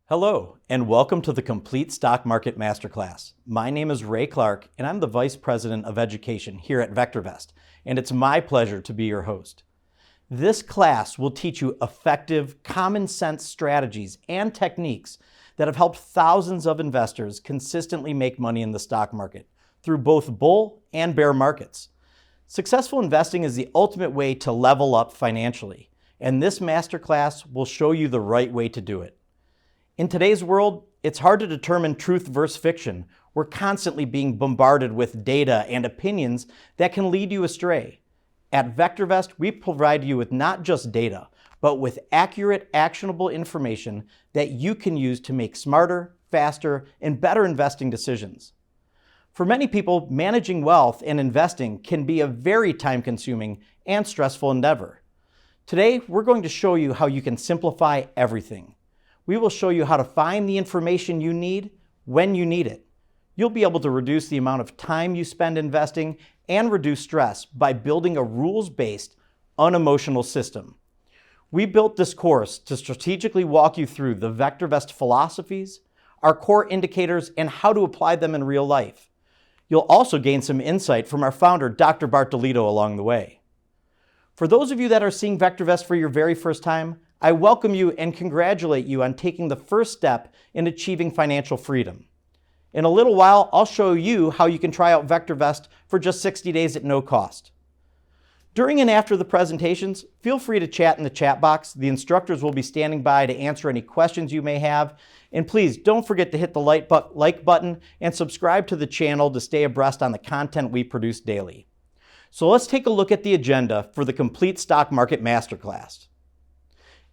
Hello, and welcome to the Complete Stock Market Masterclass. My name is Ray Clark, and I'm the Vice President of Education here at VectorVest, and it's my pleasure to be your host. This class will teach you effective, common sense strategies and techniques that have helped thousands of investors consistently make money in the stock market through both bull and bear markets. Successful investing is the ultimate way to level up financially, and this masterclass will show you the right way to do it. In today's world, it's hard to determine truth versus fiction. We're constantly being bombarded with data and opinions that can lead you astray. At VectorVest, we provide you with not just data, but with accurate, actionable information that you can use to make smarter, faster, and better investing decisions. For many people, managing wealth and investing can be a very time-consuming and stressful endeavor. Today, we're going to show you how you can simplify everything. We will show you how to find the information you need when you need it. You'll be able to reduce the amount of time you spend investing and reduce stress by building a rules-based, unemotional system. We built this course to strategically walk you through the VectorVest philosophies, our core indicators, and how to apply them in real life. You'll also gain some insight from our founder, Dr. Bart DiLiddo, along the way. For those of you that are seeing VectorVest for your very first time, I welcome you and congratulate you on taking the first step in achieving financial freedom. In a little while, I'll show you how you can try out VectorVest for just 60 days at no cost. During and after the presentations, feel free to chat in the chat box. The instructors will be standing by to answer any questions you may have. And please don't forget to hit the like button and subscribe to the channel to stay abreast on the content we produce daily. So let's take a look at the agenda for the Complete Stock Market Masterclass.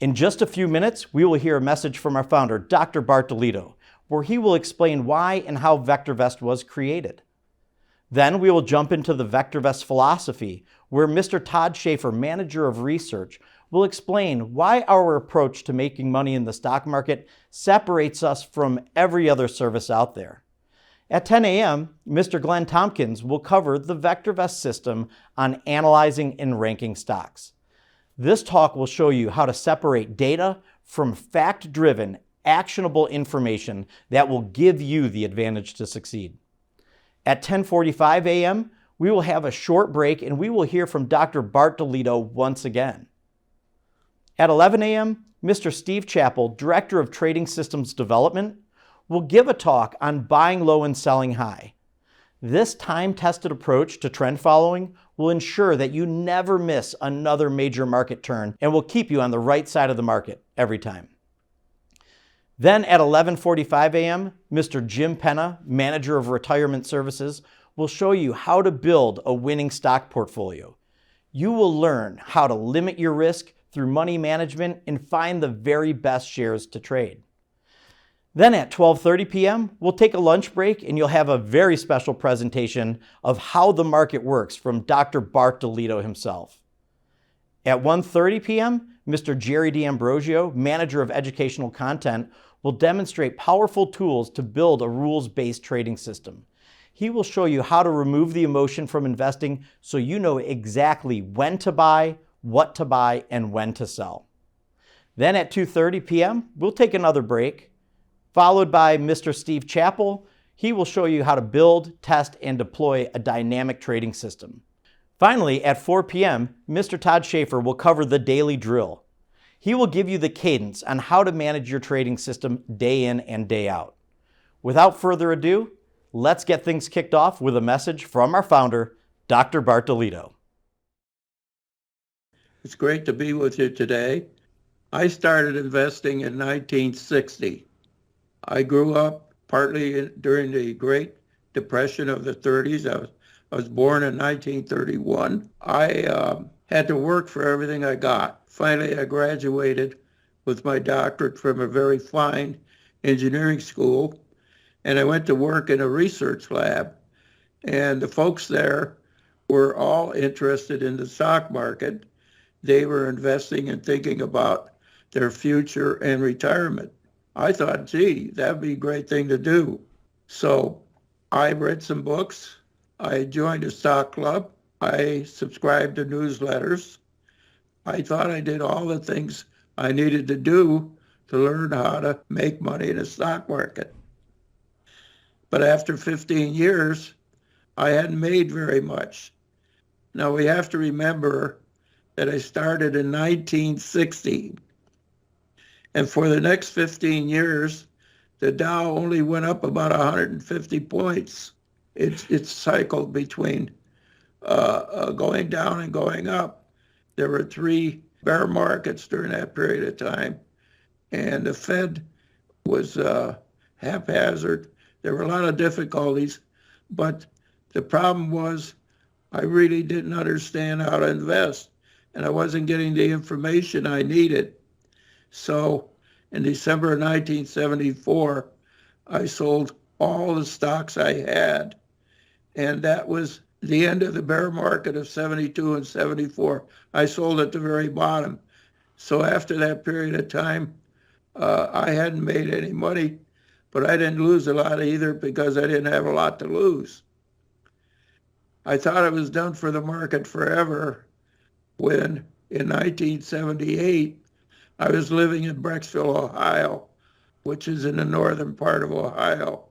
In just a few minutes, we will hear a message from our founder, Dr. Bart DiLiddo, where he will explain why and how VectorVest was created. Then we will jump into the VectorVest philosophy, where Mr. Todd Schaefer, Manager of Research, will explain why our approach to making money in the stock market separates us from every other service out there. At 10 a.m., Mr. Glenn Tompkins will cover the VectorVest system on analyzing and ranking stocks. This talk will show you how to separate data from fact-driven, actionable information that will give you the advantage to succeed. At 10:45 a.m., we will have a short break and we will hear from Dr. Bart DiLiddo once again. At 11 a.m., Mr. Steve Chappell, Director of Trading Systems Development, will give a talk on buying low and selling high. This time-tested approach to trend following will ensure that you never miss another major market turn and will keep you on the right side of the market every time. Then at 11:45 a.m., Mr. Jim Penna, Manager of Retirement Services, will show you how to build a winning stock portfolio. You will learn how to limit your risk through money management and find the very best shares to trade. Then at 12:30 p.m., we'll take a lunch break and you'll have a very special presentation of how the market works from Dr. Bart DiLiddo himself. At 1:30 p.m., Mr. Jerry D'Ambrosio, Manager of Educational Content, will demonstrate powerful tools to build a rules-based trading system. He will show you how to remove the emotion from investing so you know exactly when to buy, what to buy, and when to sell. Then at 2:30 p.m., we'll take another break, followed by Mr. Steve Chappell. He will show you how to build, test, and deploy a dynamic trading system. Finally, at 4 p.m., Mr. Todd Schaefer will cover the daily drill. He will give you the cadence on how to manage your trading system day in and day out. Without further ado, let's get things kicked off with a message from our founder, Dr. Bart DiLiddo. It's great to be with you today. I started investing in 1960. I grew up partly during the Great Depression of the 30s. I was born in 1931. I had to work for everything I got. Finally, I graduated with my doctorate from a very fine engineering school, and I went to work in a research lab. And the folks there were all interested in the stock market. They were investing and thinking about their future and retirement. I thought, gee, that'd be a great thing to do. So I read some books. I joined a stock club. I subscribed to newsletters. I thought I did all the things I needed to do to learn how to make money in the stock market. But after 15 years, I hadn't made very much. Now we have to remember that I started in 1960. And for the next 15 years, the Dow only went up about 150 points. It's cycled between going down and going up. There were 3 bear markets during that period of time, and the Fed was haphazard. There were a lot of difficulties, but the problem was I really didn't understand how to invest, and I wasn't getting the information I needed. So in December of 1974, I sold all the stocks I had, and that was the end of the bear market of 72 and 74. I sold at the very bottom. So after that period of time, I hadn't made any money, but I didn't lose a lot either because I didn't have a lot to lose. I thought I was done for the market forever when in 1978, I was living in Brecksville, Ohio, which is in the northern part of Ohio,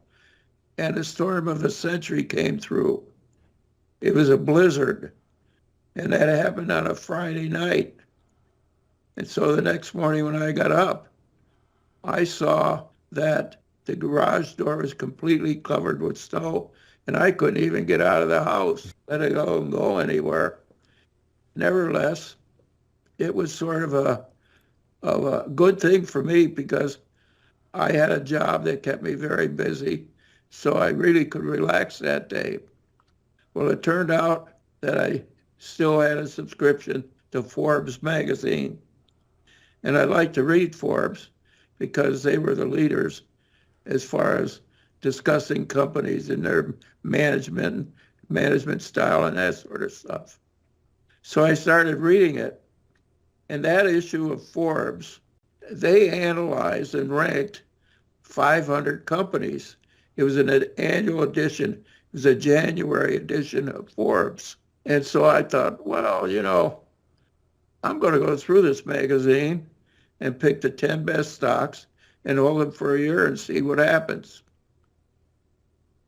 and the storm of the century came through. It was a blizzard, and that happened on a Friday night. And so the next morning when I got up, I saw that the garage door was completely covered with snow, and I couldn't even get out of the house, let alone go anywhere. Nevertheless, it was sort of a good thing for me because I had a job that kept me very busy, so I really could relax that day. Well, it turned out that I still had a subscription to Forbes magazine, and I liked to read Forbes because they were the leaders as far as discussing companies and their management style and that sort of stuff. So I started reading it, and that issue of Forbes, they analyzed and ranked 500 companies. It was an annual edition. It was a January edition of Forbes. And so I thought, well, I'm going to go through this magazine and pick the 10 best stocks and hold them for a year and see what happens.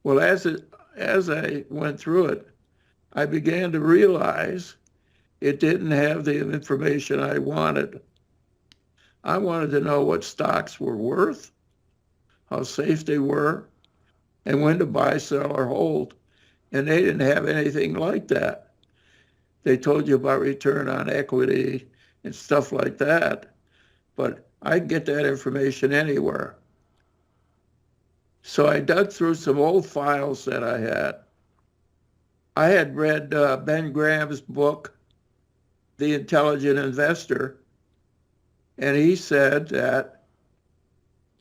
Well, as I went through it, I began to realize it didn't have the information I wanted. I wanted to know what stocks were worth, how safe they were, and when to buy, sell, or hold. And they didn't have anything like that. They told you about return on equity and stuff like that, but I can get that information anywhere. So I dug through some old files that I had. I had read Ben Graham's book, The Intelligent Investor, and he said that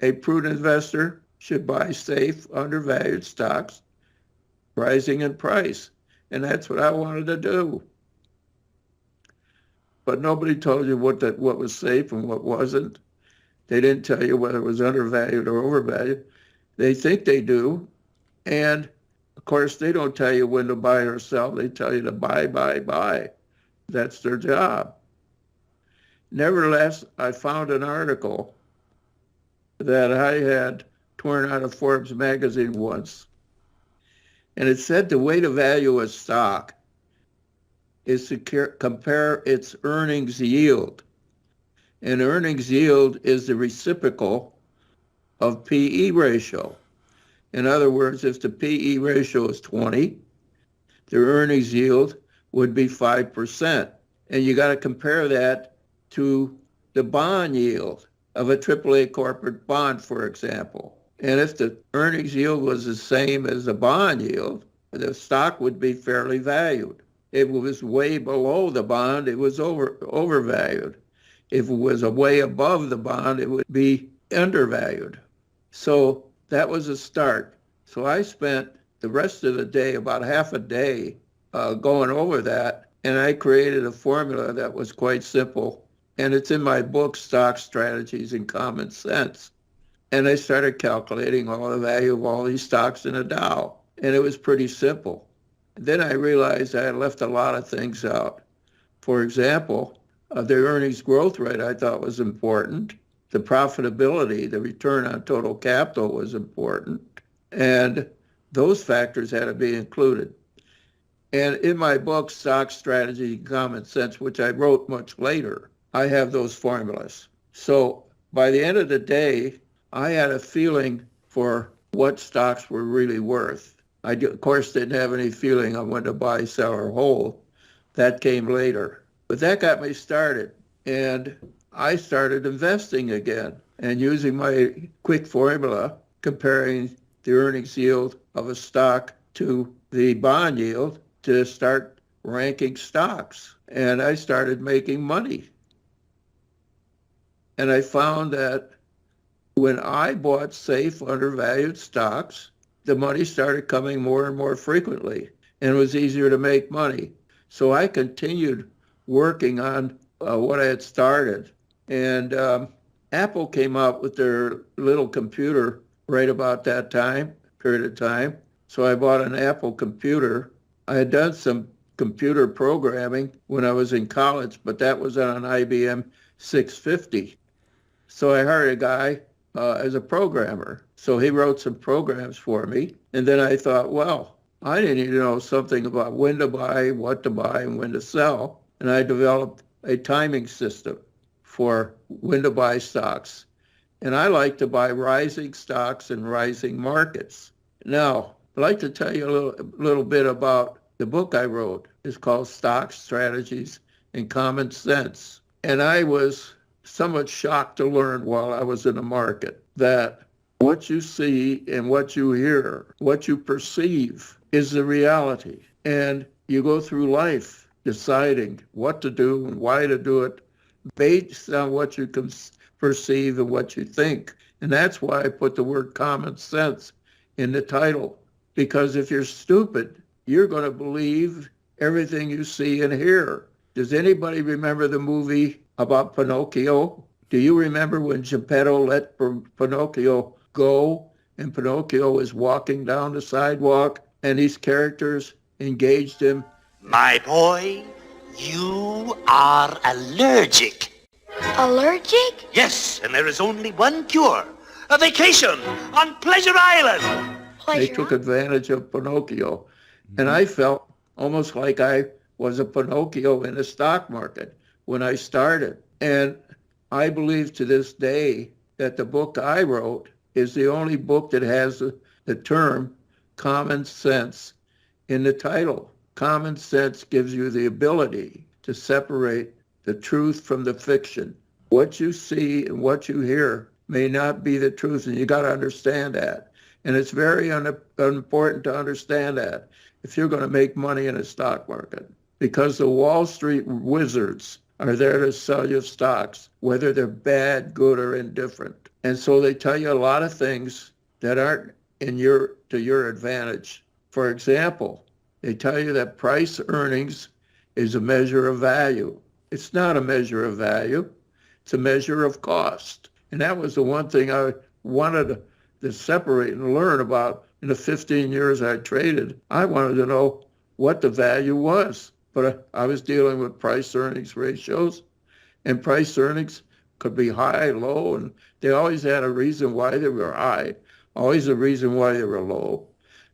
a prudent investor should buy safe, undervalued stocks rising in price. And that's what I wanted to do. But nobody told you what was safe and what wasn't. They didn't tell you whether it was undervalued or overvalued. They think they do. And of course, they don't tell you when to buy or sell. They tell you to buy, buy, buy. That's their job. Nevertheless, I found an article that I had torn out of Forbes magazine once. And it said the way to value a stock is to compare its earnings yield. And earnings yield is the reciprocal of PE ratio. In other words, if the PE ratio is 20, the earnings yield would be 5%. And you got to compare that to the bond yield of a AAA corporate bond, for example. And if the earnings yield was the same as the bond yield, the stock would be fairly valued. If it was way below the bond, it was overvalued. If it was way above the bond, it would be undervalued. So that was a start. So I spent the rest of the day, about half a day, going over that, and I created a formula that was quite simple. And it's in my book, Stock Strategies and Common Sense. And I started calculating all the value of all these stocks in a Dow. And it was pretty simple. Then I realized I had left a lot of things out. For example, the earnings growth rate I thought was important. the profitability, the return on total capital was important. And those factors had to be included. And in my book, Stock Strategy and Common Sense, which I wrote much later, I have those formulas. So by the end of the day, I had a feeling for what stocks were really worth. I, of course, didn't have any feeling on when to buy, sell, or hold. That came later. But that got me started. And I started investing again and using my quick formula, comparing the earnings yield of a stock to the bond yield to start ranking stocks. And I started making money. And I found that when I bought safe, undervalued stocks, the money started coming more and more frequently, and it was easier to make money. So I continued working on what I had started. And Apple came out with their little computer right about that period of time. So I bought an Apple computer. I had done some computer programming when I was in college, but that was on an IBM 650. So I hired a guy as a programmer. So he wrote some programs for me. And then I thought, well, I need to know something about when to buy, what to buy, and when to sell. And I developed a timing system for when to buy stocks. And I like to buy rising stocks in rising markets. Now, I'd like to tell you a little bit about the book I wrote. It's called Stock Strategies and Common Sense. And I was somewhat shocked to learn while I was in the market that what you see and what you hear, what you perceive is the reality. And you go through life deciding what to do and why to do it based on what you can perceive and what you think. And that's why I put the word common sense in the title. Because if you're stupid, you're going to believe everything you see and hear. Does anybody remember the movie about Pinocchio? Do you remember when Geppetto let Pinocchio go and Pinocchio was walking down the sidewalk and these characters engaged him? My boy, you are allergic. Allergic? Yes, and there is only one cure. A vacation on Pleasure Island. They took advantage of Pinocchio. And I felt almost like I was a Pinocchio in the stock market when I started. And I believe to this day that the book I wrote is the only book that has the term common sense in the title. Common sense gives you the ability to separate the truth from the fiction. What you see and what you hear may not be the truth, and you got to understand that. And it's very important to understand that if you're going to make money in a stock market, because the Wall Street wizards are there to sell you stocks, whether they're bad, good, or indifferent. And so they tell you a lot of things that aren't to your advantage. For example, they tell you that price earnings is a measure of value. It's not a measure of value. It's a measure of cost. And that was the one thing I wanted to separate and learn about in the 15 years I traded. I wanted to know what the value was. But I was dealing with price earnings ratios, and price earnings could be high, low, and they always had a reason why they were high, always a reason why they were low.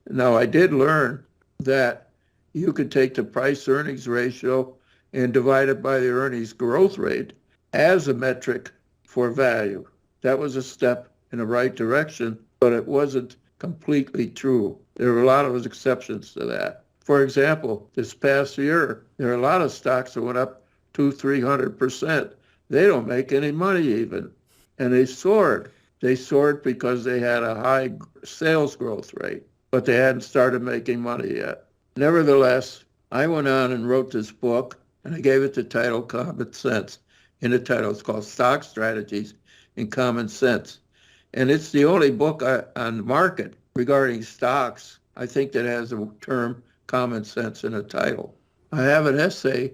Now, I did learn that you could take the price earnings ratio and divide it by the earnings growth rate as a metric for value. That was a step in the right direction, but it wasn't completely true. There were a lot of exceptions to that. For example, this past year, there are a lot of stocks that went up 200-300%. They don't make any money even. And they soared. They soared because they had a high sales growth rate, but they hadn't started making money yet. Nevertheless, I went on and wrote this book, and I gave it the title Common Sense. In the title, it's called Stock Strategies and Common Sense. And it's the only book on the market regarding stocks, I think, that has the term common sense in a title. I have an essay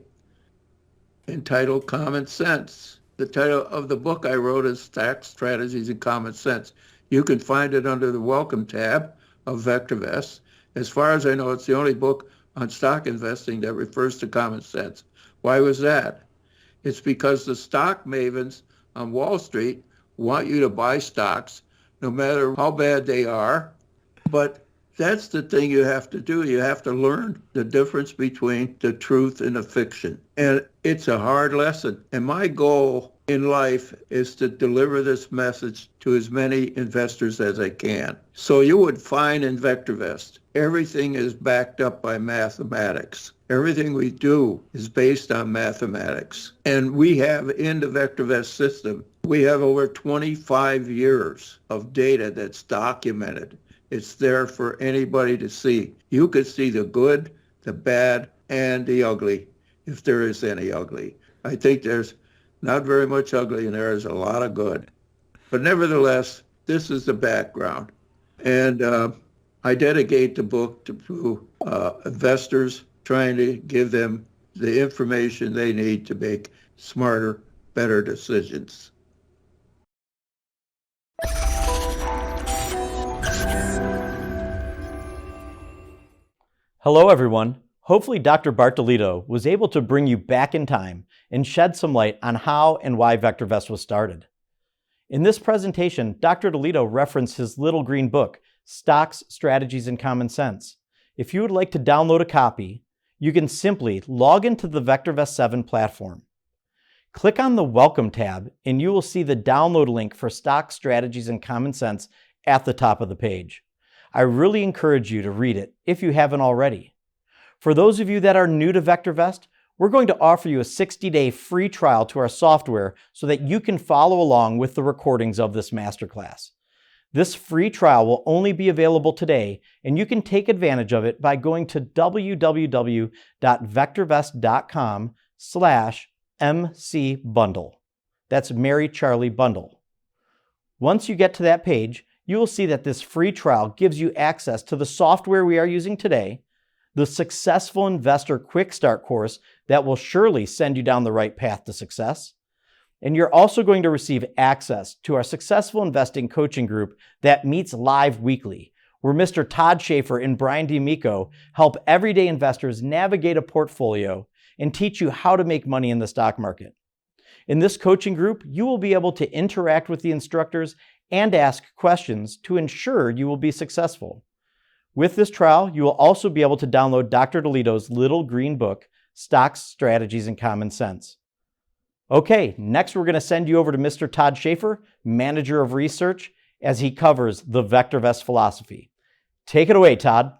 entitled Common Sense. The title of the book I wrote is Stock Strategies and Common Sense. You can find it under the Welcome tab of VectorVest. As far as I know, it's the only book on stock investing that refers to common sense. Why was that? It's because the stock mavens on Wall Street want you to buy stocks, no matter how bad they are. But that's the thing you have to do. You have to learn the difference between the truth and the fiction. And it's a hard lesson. And my goal in life is to deliver this message to as many investors as I can. So you would find in VectorVest, everything is backed up by mathematics. Everything we do is based on mathematics. And we have in the VectorVest system, we have over 25 years of data that's documented. It's there for anybody to see. You could see the good, the bad, and the ugly, if there is any ugly. I think there's not very much ugly, and there is a lot of good. But nevertheless, this is the background. And I dedicate the book to investors, trying to give them the information they need to make smarter, better decisions. Hello, everyone. Hopefully, Dr. Bart DiLiddo was able to bring you back in time and shed some light on how and why VectorVest was started. In this presentation, Dr. DiLiddo referenced his little green book, Stocks, Strategies, and Common Sense. If you would like to download a copy, you can simply log into the VectorVest 7 platform. Click on the Welcome tab, and you will see the download link for Stocks, Strategies, and Common Sense at the top of the page. I really encourage you to read it if you haven't already. For those of you that are new to VectorVest, we're going to offer you a 60-day free trial to our software so that you can follow along with the recordings of this masterclass. This free trial will only be available today, and you can take advantage of it by going to www.vectorvest.com/mcbundle. That's Mary Charlie Bundle. Once you get to that page, you will see that this free trial gives you access to the software we are using today, the Successful Investor Quick Start course that will surely send you down the right path to success, and you're also going to receive access to our Successful Investing coaching group that meets live weekly, where Mr. Todd Schaefer and Brian D'Amico help everyday investors navigate a portfolio and teach you how to make money in the stock market. In this coaching group, you will be able to interact with the instructors and ask questions to ensure you will be successful. With this trial, you will also be able to download Dr. DiLiddo's little green book, Stocks, Strategies, and Common Sense. Okay, next we're going to send you over to Mr. Todd Schaefer, Manager of Research, as he covers the VectorVest philosophy. Take it away, Todd.